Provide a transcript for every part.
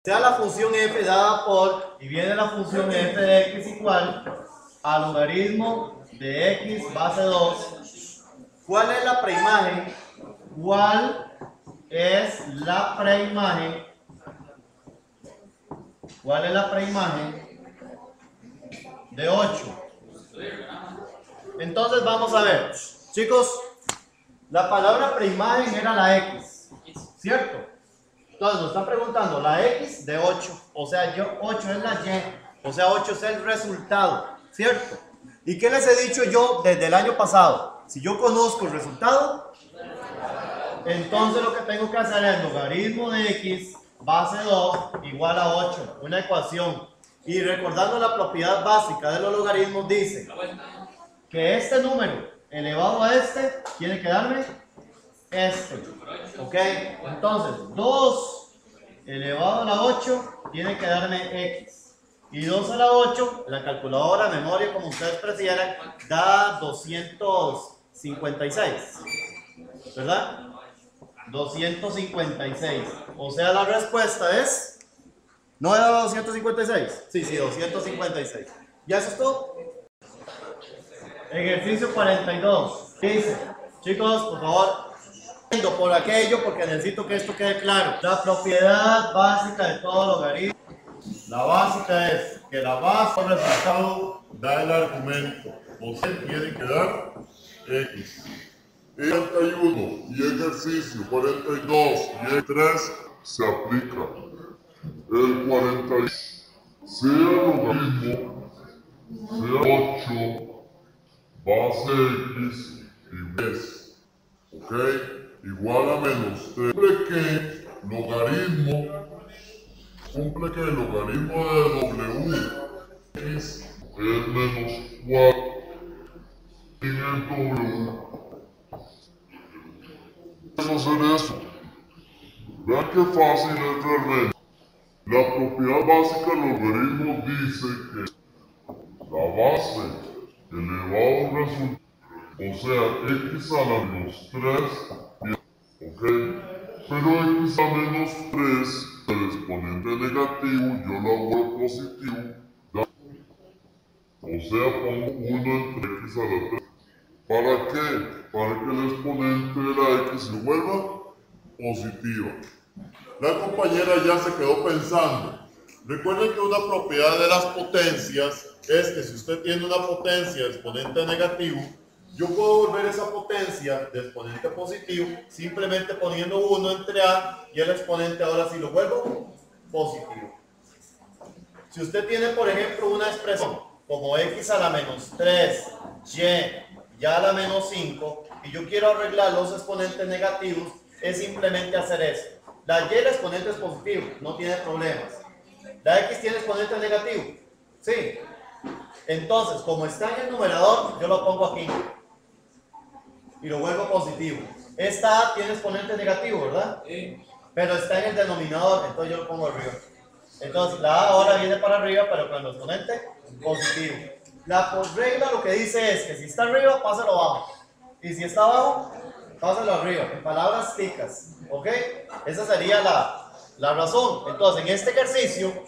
sea la función f dada por, y viene la función f de x igual a logaritmo de x base 2. ¿Cuál es la preimagen? ¿Cuál es la preimagen? ¿Cuál es la preimagen de 8? Entonces vamos a ver, chicos, la palabra preimagen era la x, ¿cierto? Entonces nos están preguntando la x de 8, o sea, 8 es la y, o sea, 8 es el resultado, ¿cierto? ¿Y qué les he dicho yo desde el año pasado? Si yo conozco el resultado, entonces lo que tengo que hacer es logaritmo de x base 2 igual a 8, una ecuación. Y recordando la propiedad básica de los logaritmos, dice que este número elevado a este tiene que darme este. ¿Ok? Entonces, 2 elevado a la 8 tiene que darme x. Y 2 a la 8, la calculadora, memoria, como ustedes prefieran, da 256. ¿Verdad? 256. O sea, la respuesta es... ¿No era 256? Sí, 256. ¿Ya eso es todo? Ejercicio 42. Dice, chicos, por favor, por aquello, porque necesito que esto quede claro. La propiedad básica de todo logaritmo. La básica es que la base del resultado da el argumento. O sea, tiene que dar x. 41 y ejercicio 42 y 3 se aplica. El 40 sea logaritmo, sea 8, base x y 3, ¿ok? Igual a menos 3. Cumple que el logaritmo de w x es menos 4 en el w. Vamos a hacer eso. Vean qué fácil es realmente. La propiedad básica del logaritmo dice que la base elevado a un resultado, o sea, x a la menos 3, ¿ok? Pero x a menos 3, el exponente negativo, yo lo hago positivo, ¿da? O sea, pongo 1 entre x a la 3. ¿Para qué? Para que el exponente de la x se vuelva positiva. La compañera ya se quedó pensando. Recuerden que una propiedad de las potencias es que si usted tiene una potencia de exponente negativo, yo puedo volver esa potencia de exponente positivo simplemente poniendo 1 entre a y el exponente ahora sí lo vuelvo positivo. Si usted tiene, por ejemplo, una expresión como x a la menos 3, y a la menos 5, y yo quiero arreglar los exponentes negativos, es simplemente hacer eso. La y, el exponente es positivo, no tiene problemas. La x tiene exponente negativo, sí. Entonces, como está en el numerador, yo lo pongo aquí y lo vuelvo positivo. Esta a tiene exponente negativo, ¿verdad? Sí. Pero está en el denominador, entonces yo lo pongo arriba. Entonces, la a ahora viene para arriba, pero con el exponente positivo. La por regla lo que dice es que si está arriba, pásalo abajo. Y si está abajo, pásalo arriba. En palabras ticas. ¿Ok? Esa sería la razón. Entonces, en este ejercicio,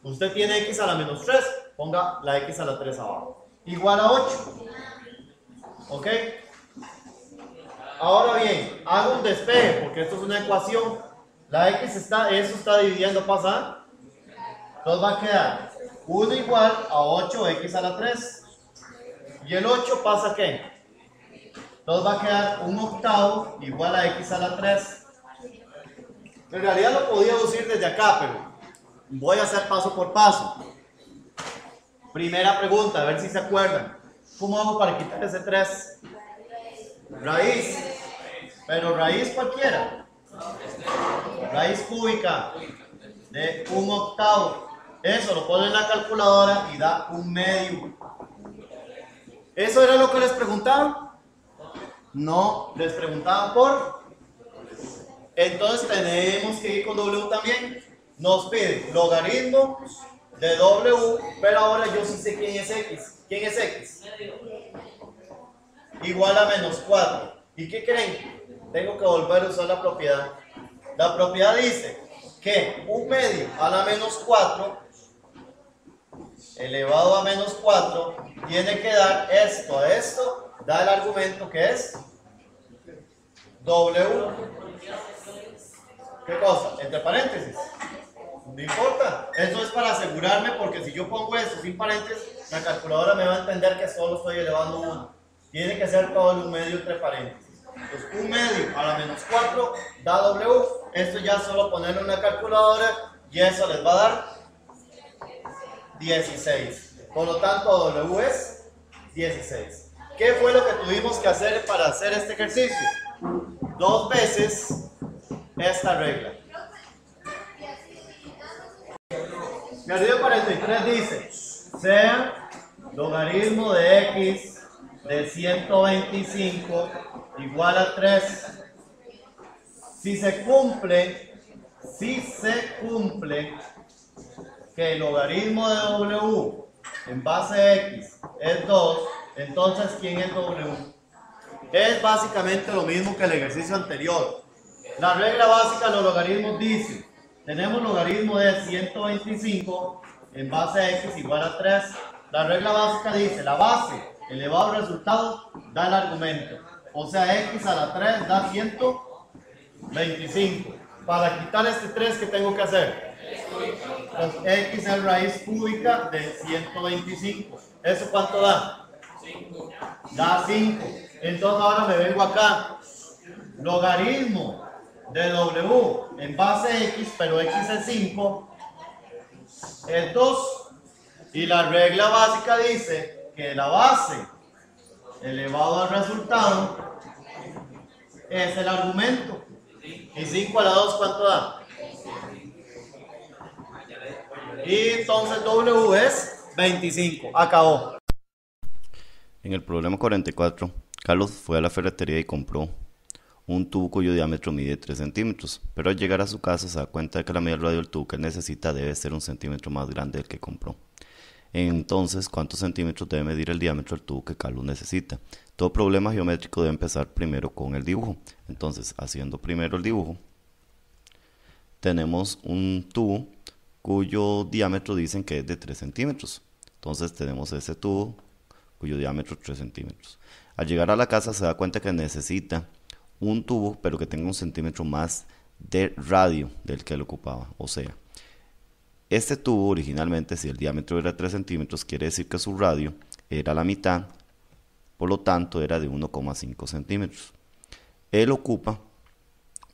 usted tiene x a la menos 3. Ponga la x a la 3 abajo. Igual a 8. ¿Ok? Ahora bien, hago un despeje, porque esto es una ecuación. La x eso está dividiendo, pasa. Entonces va a quedar 1 igual a 8x a la 3. ¿Y el 8 pasa qué? Entonces va a quedar 1/8 igual a x a la 3. En realidad lo podía deducir desde acá, pero voy a hacer paso por paso. Primera pregunta, a ver si se acuerdan. ¿Cómo hago para quitar ese 3? Raíz. Pero raíz cualquiera. Raíz cúbica de 1/8. Eso lo pone en la calculadora y da 1/2. ¿Eso era lo que les preguntaban? No, les preguntaban por. Entonces tenemos que ir con W también. Nos pide logaritmo de W, pero ahora yo sí sé quién es X. ¿Quién es X? Igual a menos 4. ¿Y qué creen? Tengo que volver a usar la propiedad. La propiedad dice que 1/2 a la menos 4 elevado a menos 4 tiene que dar esto a esto, da el argumento que es W. ¿Qué cosa? Entre paréntesis. No importa. Eso es para asegurarme, porque si yo pongo esto sin paréntesis, la calculadora me va a entender que solo estoy elevando 1. Tiene que ser todo el 1/2 entre paréntesis. Entonces 1/2 a la menos 4 da W. Esto ya es solo ponerlo en una calculadora y eso les va a dar 16. Por lo tanto, W es 16. ¿Qué fue lo que tuvimos que hacer para hacer este ejercicio? 2 veces esta regla. El ejercicio 43 dice, sea logaritmo de x de 125 igual a 3. Si se cumple que el logaritmo de W en base x es 2, entonces ¿quién es W? Es básicamente lo mismo que el ejercicio anterior. La regla básica de los logaritmos dice, tenemos logaritmo de 125 en base a x igual a 3. La regla básica dice, la base elevado al resultado da el argumento. O sea, x a la 3 da 125. Para quitar este 3, ¿qué tengo que hacer? Pues x es raíz cúbica de 125. ¿Eso cuánto da? 5. Da 5. Entonces ahora me vengo acá. Logaritmo de W en base x, pero x es 5, es 2. Y la regla básica dice que la base elevado al resultado es el argumento. Y 5 a la 2, ¿cuánto da? Y entonces W es 25. Acabó. En el problema 44, Carlos fue a la ferretería y compró un tubo cuyo diámetro mide 3 centímetros, pero al llegar a su casa se da cuenta de que la medida del radio del tubo que él necesita debe ser 1 centímetro más grande del que compró. Entonces, ¿cuántos centímetros debe medir el diámetro del tubo que Carlos necesita? Todo problema geométrico debe empezar primero con el dibujo. Entonces, haciendo primero el dibujo, tenemos un tubo cuyo diámetro dicen que es de 3 centímetros. Entonces tenemos ese tubo cuyo diámetro es 3 centímetros. Al llegar a la casa se da cuenta que necesita un tubo, pero que tenga 1 centímetro más de radio del que él ocupaba. O sea, este tubo originalmente, si el diámetro era 3 centímetros, quiere decir que su radio era la mitad, por lo tanto era de 1,5 centímetros. Él ocupa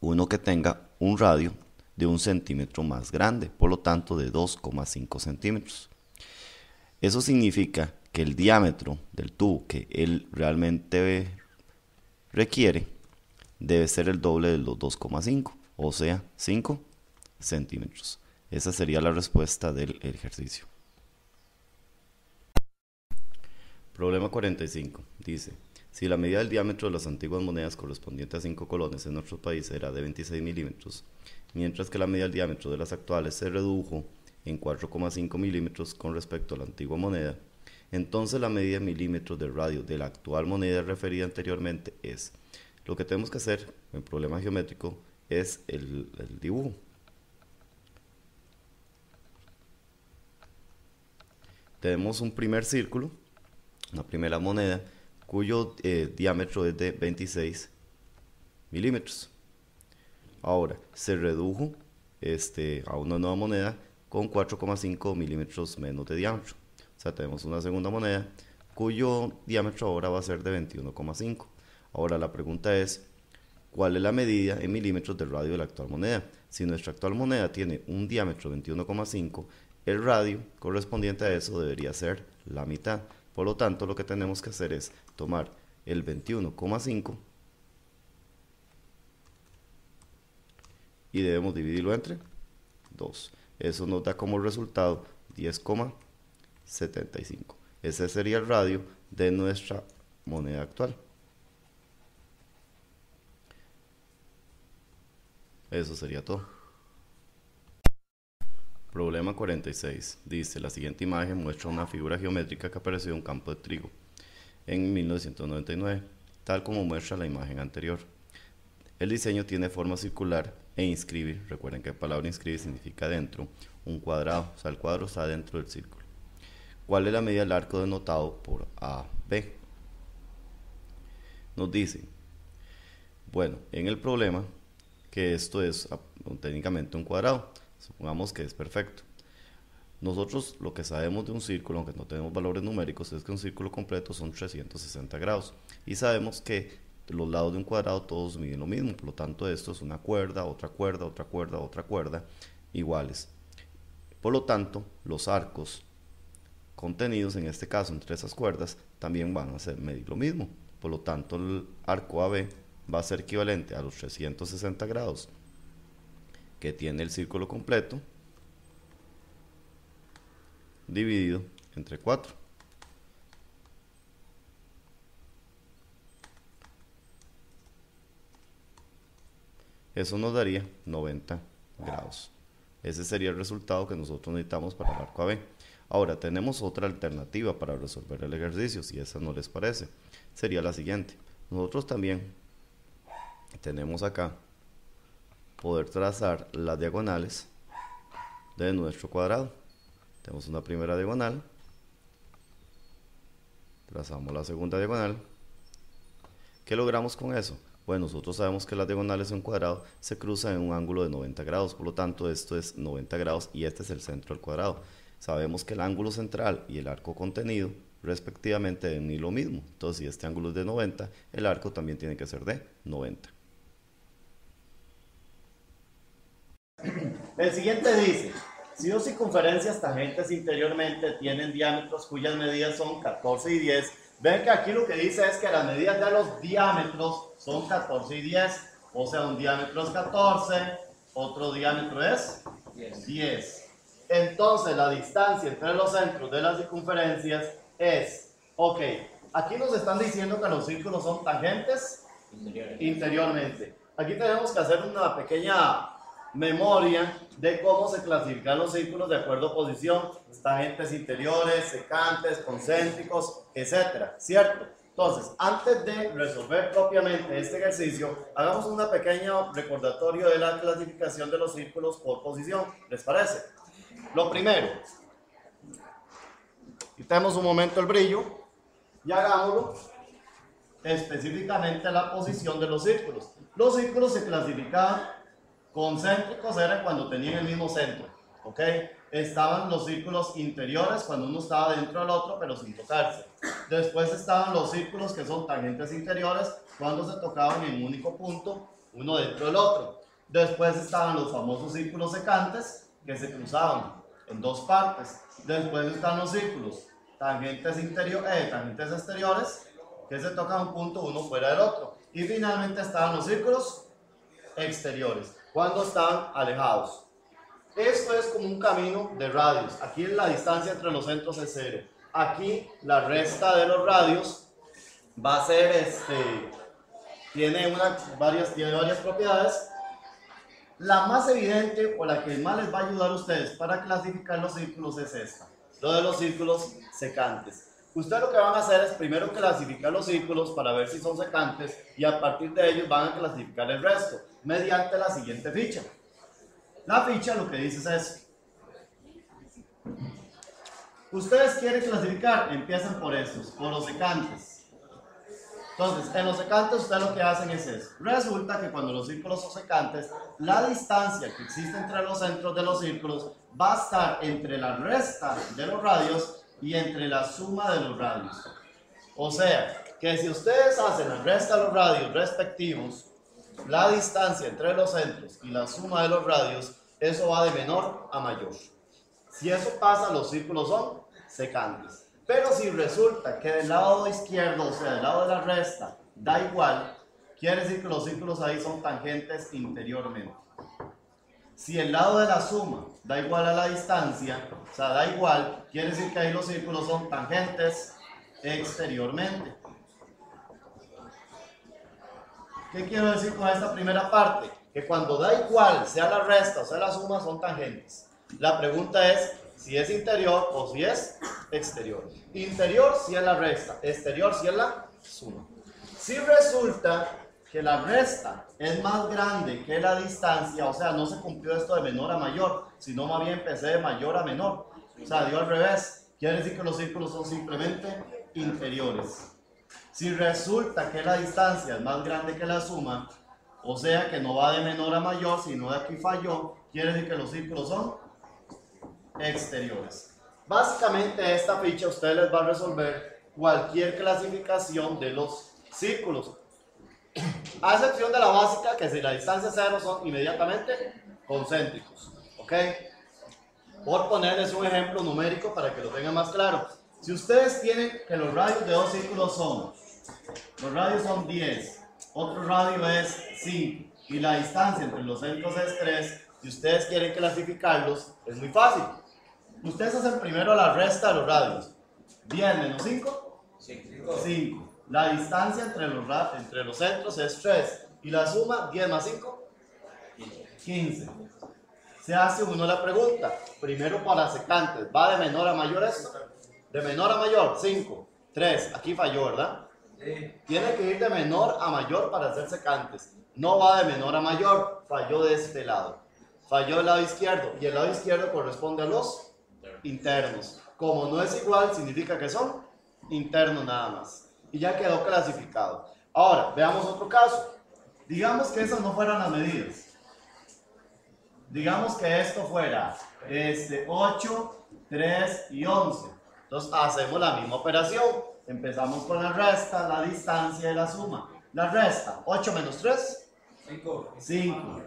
uno que tenga un radio de 1 centímetro más grande, por lo tanto de 2,5 centímetros. Eso significa que el diámetro del tubo que él realmente requiere debe ser el doble de los 2,5, o sea, 5 centímetros. Esa sería la respuesta del ejercicio. Problema 45. Dice, si la medida del diámetro de las antiguas monedas correspondiente a 5 colones en nuestro país era de 26 milímetros, mientras que la medida del diámetro de las actuales se redujo en 4,5 milímetros con respecto a la antigua moneda, entonces la medida de milímetros de radio de la actual moneda referida anteriormente es. Lo que tenemos que hacer en problema geométrico es el dibujo. Tenemos un primer círculo, una primera moneda, cuyo diámetro es de 26 milímetros. Ahora, se redujo a una nueva moneda con 4,5 milímetros menos de diámetro. O sea, tenemos una segunda moneda cuyo diámetro ahora va a ser de 21,5. Ahora la pregunta es, ¿cuál es la medida en milímetros del radio de la actual moneda? Si nuestra actual moneda tiene un diámetro de 21,5, el radio correspondiente a eso debería ser la mitad. Por lo tanto, lo que tenemos que hacer es tomar el 21,5 y debemos dividirlo entre 2. Eso nos da como resultado 10,75. Ese sería el radio de nuestra moneda actual. Eso sería todo. Problema 46. Dice, la siguiente imagen muestra una figura geométrica que apareció en un campo de trigo en 1999, tal como muestra la imagen anterior. El diseño tiene forma circular e inscribir. Recuerden que la palabra inscribir significa dentro, un cuadrado, o sea, el cuadro está dentro del círculo. ¿Cuál es la medida del arco denotado por AB? Nos dice, bueno, en el problema, que esto es técnicamente un cuadrado, supongamos que es perfecto. Nosotros lo que sabemos de un círculo, aunque no tenemos valores numéricos, es que un círculo completo son 360 grados. Y sabemos que los lados de un cuadrado todos miden lo mismo, por lo tanto esto es una cuerda, otra cuerda, otra cuerda, otra cuerda, iguales. Por lo tanto, los arcos contenidos, en este caso entre esas cuerdas, también van a medir lo mismo. Por lo tanto, el arco AB va a ser equivalente a los 360 grados que tiene el círculo completo, dividido entre 4. Eso nos daría 90 grados. Ese sería el resultado que nosotros necesitamos para el arco AB. Ahora, tenemos otra alternativa para resolver el ejercicio, si esa no les parece. Sería la siguiente. Nosotros también tenemos acá poder trazar las diagonales de nuestro cuadrado. Tenemos una primera diagonal, trazamos la segunda diagonal. ¿Qué logramos con eso? Bueno, nosotros sabemos que las diagonales de un cuadrado se cruzan en un ángulo de 90 grados, por lo tanto esto es 90 grados y este es el centro del cuadrado. Sabemos que el ángulo central y el arco contenido respectivamente deben medir lo mismo, entonces si este ángulo es de 90, el arco también tiene que ser de 90. El siguiente dice, si dos circunferencias tangentes interiormente tienen diámetros cuyas medidas son 14 y 10, ven que aquí lo que dice es que las medidas de los diámetros son 14 y 10, o sea, un diámetro es 14, otro diámetro es 10. Entonces, la distancia entre los centros de las circunferencias es, ok, aquí nos están diciendo que los círculos son tangentes interiormente. Aquí tenemos que hacer una pequeña memoria de cómo se clasifican los círculos de acuerdo a posición, tangentes interiores, secantes, concéntricos, etcétera, ¿cierto? Entonces, antes de resolver propiamente este ejercicio, hagamos una pequeña recordatorio de la clasificación de los círculos por posición, ¿les parece? Lo primero, quitemos un momento el brillo y hagámoslo específicamente la posición de los círculos. Los círculos se clasificaban concéntricos, era cuando tenían el mismo centro, ¿ok? Estaban los círculos interiores cuando uno estaba dentro del otro pero sin tocarse. Después estaban los círculos que son tangentes interiores cuando se tocaban en un único punto, uno dentro del otro. Después estaban los famosos círculos secantes que se cruzaban en dos partes. Después están los círculos tangentes exteriores que se tocan un punto uno fuera del otro. Y finalmente estaban los círculos exteriores cuando estaban alejados. Esto es como un camino de radios. Aquí la distancia entre los centros es 0. Aquí la resta de los radios va a ser tiene varias propiedades. La más evidente o la que más les va a ayudar a ustedes para clasificar los círculos es esta, lo de los círculos secantes. Ustedes lo que van a hacer es primero clasificar los círculos para ver si son secantes y a partir de ellos van a clasificar el resto mediante la siguiente ficha. La ficha lo que dice es eso. Ustedes quieren clasificar, empiezan por estos, por los secantes. Entonces, en los secantes ustedes lo que hacen es eso. Resulta que cuando los círculos son secantes, la distancia que existe entre los centros de los círculos va a estar entre la resta de los radios y entre la suma de los radios. O sea, que si ustedes hacen la resta de los radios respectivos, la distancia entre los centros y la suma de los radios, eso va de menor a mayor. Si eso pasa, los círculos son secantes. Pero si resulta que del lado izquierdo, o sea, del lado de la resta, da igual, quiere decir que los círculos ahí son tangentes interiormente. Si el lado de la suma da igual a la distancia, o sea, da igual, quiere decir que ahí los círculos son tangentes exteriormente. ¿Qué quiero decir con esta primera parte? Que cuando da igual, sea la resta o sea la suma, son tangentes. La pregunta es si es interior o si es exterior. Interior si es la resta, exterior si es la suma. Si resulta que la resta es más grande que la distancia, o sea, no se cumplió esto de menor a mayor, sino más bien empecé de mayor a menor. O sea, dio al revés. Quiere decir que los círculos son simplemente interiores. Si resulta que la distancia es más grande que la suma, o sea que no va de menor a mayor, sino de aquí falló, quiere decir que los círculos son exteriores. Básicamente esta ficha usted les va a resolver cualquier clasificación de los círculos, a excepción de la básica, que si la distancia es 0 son inmediatamente concéntricos. ¿Ok? Por ponerles un ejemplo numérico para que lo tengan más claro. Si ustedes tienen que los radios de dos círculos son, los radios son 10, otro radio es 5 y la distancia entre los centros es 3, y ustedes quieren clasificarlos, es muy fácil. Ustedes hacen primero la resta de los radios. 10 menos 5, 5. La distancia entre los centros es 3 y la suma 10 más 5, 15. Se hace uno la pregunta, primero para secantes, ¿va de menor a mayor esto? De menor a mayor, 5, 3, aquí falló, ¿verdad? Sí. Tiene que ir de menor a mayor para hacer secantes. No va de menor a mayor, falló de este lado. Falló el lado izquierdo, y el lado izquierdo corresponde a los internos. Como no es igual, significa que son internos nada más. Y ya quedó clasificado. Ahora, veamos otro caso. Digamos que esas no fueran las medidas. Digamos que esto fuera 8, 3 y 11. Entonces hacemos la misma operación. Empezamos con la resta, la distancia y la suma. La resta, 8 menos 3, 5.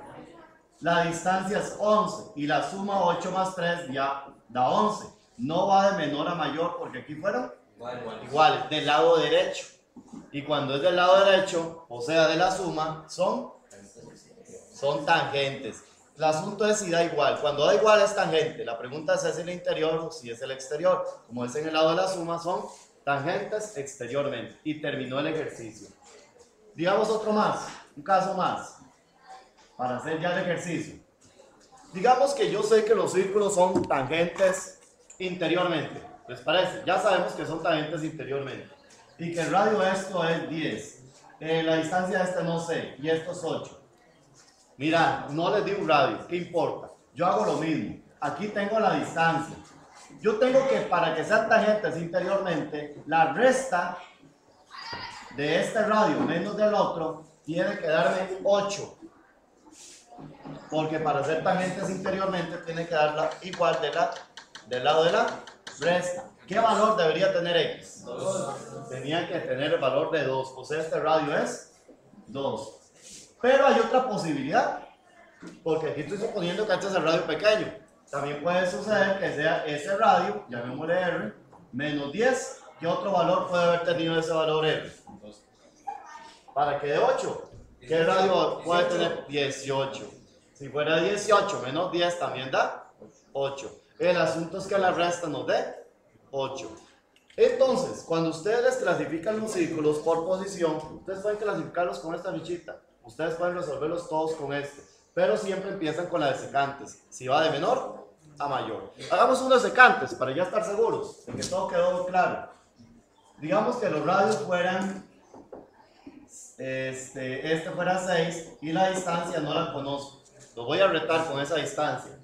La distancia es 11 y la suma 8 más 3 ya da 11. No va de menor a mayor porque aquí fueron iguales, del lado derecho. Y cuando es del lado derecho, o sea de la suma, son tangentes. El asunto es si da igual. Cuando da igual es tangente. La pregunta es si es el interior o si es el exterior. Como es en el lado de la suma, son tangentes exteriormente. Y terminó el ejercicio. Digamos otro más, un caso más, para hacer ya el ejercicio. Digamos que yo sé que los círculos son tangentes interiormente. ¿Les parece? Ya sabemos que son tangentes interiormente. Y que el radio de esto es 10. La distancia de este no sé. Y esto es 8. Mira, no les di un radio. ¿Qué importa? Yo hago lo mismo. Aquí tengo la distancia. Yo tengo que, para que sean tangentes interiormente, la resta de este radio menos del otro tiene que darme 8. Porque para ser tangentes interiormente tiene que darla igual del lado de la resta. ¿Qué valor debería tener X? 2. Tenía que tener el valor de 2. O sea, este radio es 2. Pero hay otra posibilidad. Porque aquí estoy suponiendo que este es el radio pequeño. También puede suceder que sea ese radio, llamémosle R, menos 10. ¿Qué otro valor puede haber tenido ese valor R? Para que de 8. ¿Qué radio puede tener? 18. Si fuera 18 menos 10 también da 8. El asunto es que la resta nos dé 8. Entonces, cuando ustedes les clasifican los círculos por posición, ustedes pueden clasificarlos con esta fichita. Ustedes pueden resolverlos todos con este. Pero siempre empiezan con la de secantes. Si va de menor a mayor. Hagamos uno de secantes para ya estar seguros de que todo quedó claro. Digamos que los radios fueran, este fuera 6 y la distancia no la conozco. Lo voy a retar con esa distancia.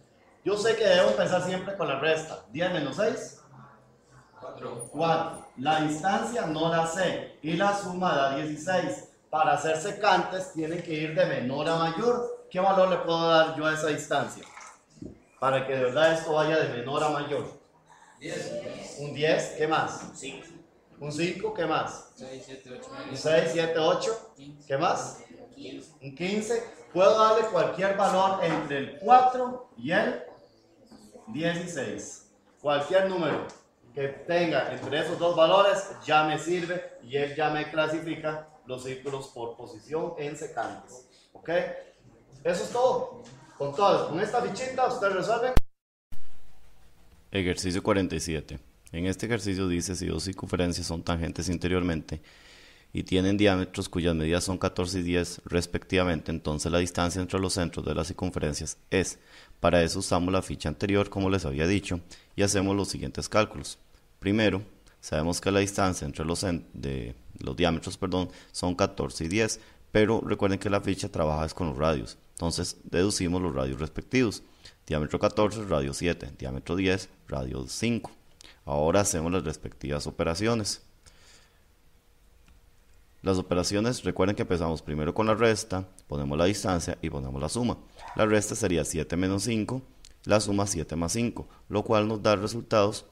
Yo sé que debo empezar siempre con la resta. 10 menos 6. 4. La distancia no la sé y la suma da 16. Para hacer secantes tienen que ir de menor a mayor. ¿Qué valor le puedo dar yo a esa distancia? Para que de verdad esto vaya de menor a mayor. 10. Un 10, ¿qué más? 5. Un 5, ¿qué más? 6, 7, 8. Un 6, 7, 8, ¿qué más? 15. Un 15. Puedo darle cualquier valor entre el 4 y el 16. Cualquier número que tenga entre esos dos valores ya me sirve y él ya me clasifica los círculos por posición en secantes. ¿Ok? Eso es todo. Con esta fichita ustedes resuelven. Ejercicio 47. En este ejercicio dice si dos circunferencias son tangentes interiormente y tienen diámetros cuyas medidas son 14 y 10 respectivamente, entonces la distancia entre los centros de las circunferencias es. Para eso usamos la ficha anterior como les había dicho y hacemos los siguientes cálculos. Primero, sabemos que la distancia entre los diámetros son 14 y 10, pero recuerden que la ficha trabaja es con los radios. Entonces deducimos los radios respectivos. Diámetro 14, radio 7, diámetro 10, radio 5. Ahora hacemos las respectivas operaciones. Las operaciones, recuerden que empezamos primero con la resta, ponemos la distancia y ponemos la suma. La resta sería 7 menos 5, la suma 7 más 5, lo cual nos da resultados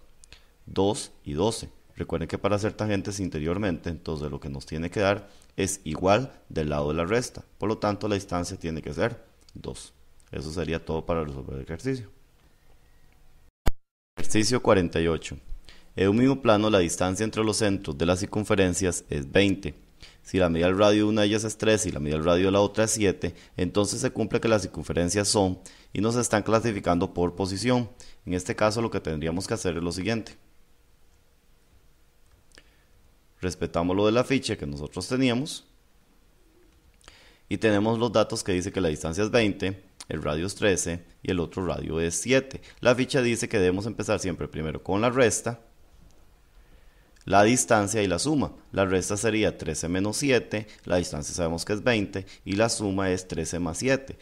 2 y 12. Recuerden que para hacer tangentes interiormente, entonces lo que nos tiene que dar es igual del lado de la resta. Por lo tanto, la distancia tiene que ser 2. Eso sería todo para resolver el ejercicio. Ejercicio 48. En un mismo plano, la distancia entre los centros de las circunferencias es 20. Si la medida del radio de una de ellas es 3 y la medida del radio de la otra es 7, entonces se cumple que las circunferencias son y nos están clasificando por posición. En este caso lo que tendríamos que hacer es lo siguiente. Respetamos lo de la ficha que nosotros teníamos y tenemos los datos que dice que la distancia es 20, el radio es 13 y el otro radio es 7. La ficha dice que debemos empezar siempre primero con la resta, la distancia y la suma. La resta sería 13 menos 7, la distancia sabemos que es 20 y la suma es 13 más 7.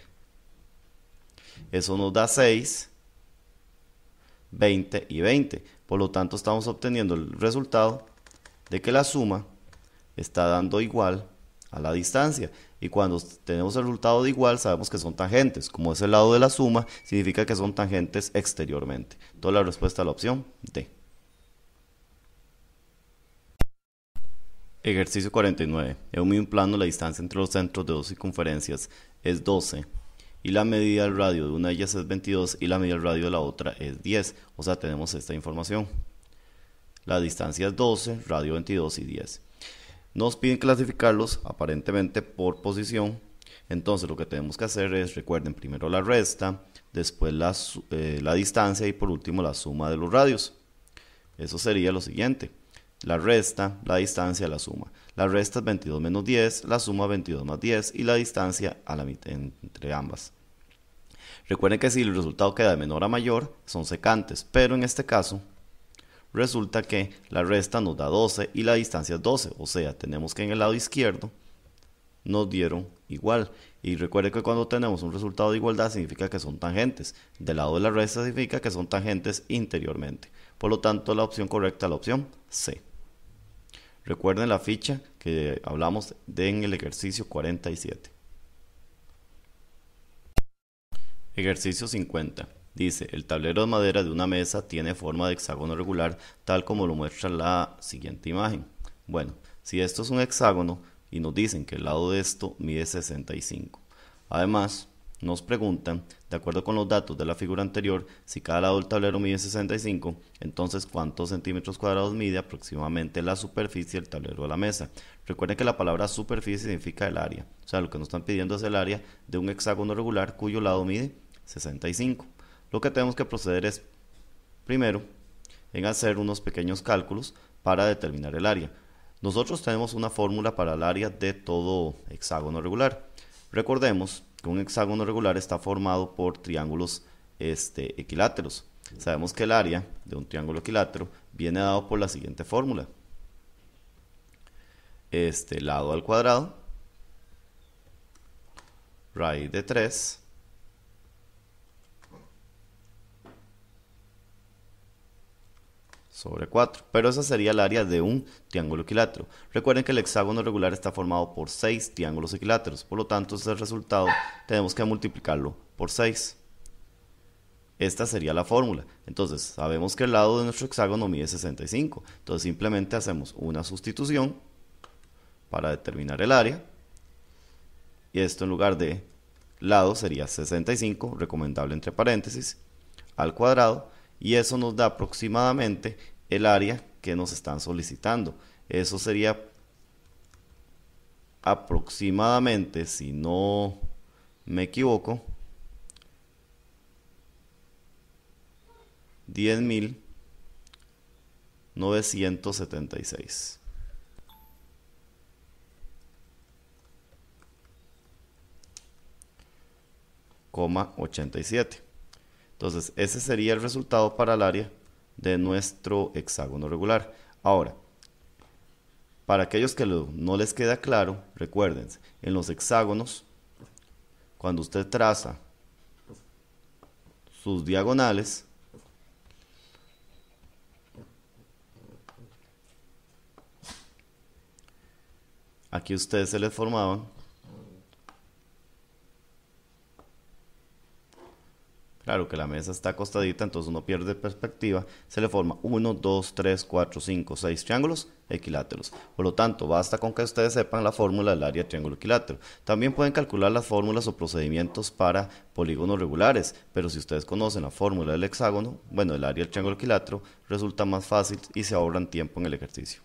Eso nos da 6, 20 y 20. Por lo tanto estamos obteniendo el resultado de que la suma está dando igual a la distancia. Y cuando tenemos el resultado de igual, sabemos que son tangentes. Como es el lado de la suma, significa que son tangentes exteriormente. Entonces la respuesta a la opción D. Ejercicio 49. En un mismo plano, la distancia entre los centros de dos circunferencias es 12 y la medida del radio de una de ellas es 22 y la medida del radio de la otra es 10. O sea, tenemos esta información. La distancia es 12, radio 22 y 10. Nos piden clasificarlos aparentemente por posición. Entonces lo que tenemos que hacer es, recuerden, primero la resta, después la distancia y por último la suma de los radios. Eso sería lo siguiente. La resta, la distancia, la suma. La resta es 22 menos 10, la suma 22 más 10 y la distancia a la mitad entre ambas. Recuerden que si el resultado queda de menor a mayor, son secantes, pero en este caso resulta que la resta nos da 12 y la distancia es 12, o sea, tenemos que en el lado izquierdo nos dieron igual. Y recuerden que cuando tenemos un resultado de igualdad significa que son tangentes. Del lado de la resta significa que son tangentes interiormente. Por lo tanto, la opción correcta es la opción C. Recuerden la ficha que hablamos en el ejercicio 47. Ejercicio 50. Dice, el tablero de madera de una mesa tiene forma de hexágono regular, tal como lo muestra la siguiente imagen. Bueno, si esto es un hexágono y nos dicen que el lado de esto mide 65. Además, nos preguntan, de acuerdo con los datos de la figura anterior, si cada lado del tablero mide 65, entonces ¿cuántos centímetros cuadrados mide aproximadamente la superficie del tablero de la mesa? Recuerden que la palabra superficie significa el área. O sea, lo que nos están pidiendo es el área de un hexágono regular cuyo lado mide 65. Lo que tenemos que proceder es, primero, en hacer unos pequeños cálculos para determinar el área. Nosotros tenemos una fórmula para el área de todo hexágono regular. Recordemos que un hexágono regular está formado por triángulos equiláteros. Sabemos que el área de un triángulo equilátero viene dado por la siguiente fórmula. Lado al cuadrado, raíz de 3, sobre 4, pero esa sería el área de un triángulo equilátero. Recuerden que el hexágono regular está formado por 6 triángulos equiláteros, por lo tanto ese resultado tenemos que multiplicarlo por 6. Esta sería la fórmula. Entonces sabemos que el lado de nuestro hexágono mide 65, entonces simplemente hacemos una sustitución para determinar el área, y esto en lugar de lado sería 65, recomendable entre paréntesis, al cuadrado, y eso nos da aproximadamente el área que nos están solicitando. Eso sería aproximadamente, si no me equivoco, 10.976. .87. Entonces ese sería el resultado para el área de nuestro hexágono regular. Ahora, Para aquellos que no les queda claro, recuérdense, en los hexágonos, cuando usted traza sus diagonales, aquí a ustedes se les formaban, claro que la mesa está acostadita, entonces uno pierde perspectiva, se le forma 1, 2, 3, 4, 5, 6 triángulos equiláteros. Por lo tanto, basta con que ustedes sepan la fórmula del área de triángulo equilátero. También pueden calcular las fórmulas o procedimientos para polígonos regulares, pero si ustedes conocen la fórmula del hexágono, bueno, del área del triángulo equilátero, resulta más fácil y se ahorran tiempo en el ejercicio.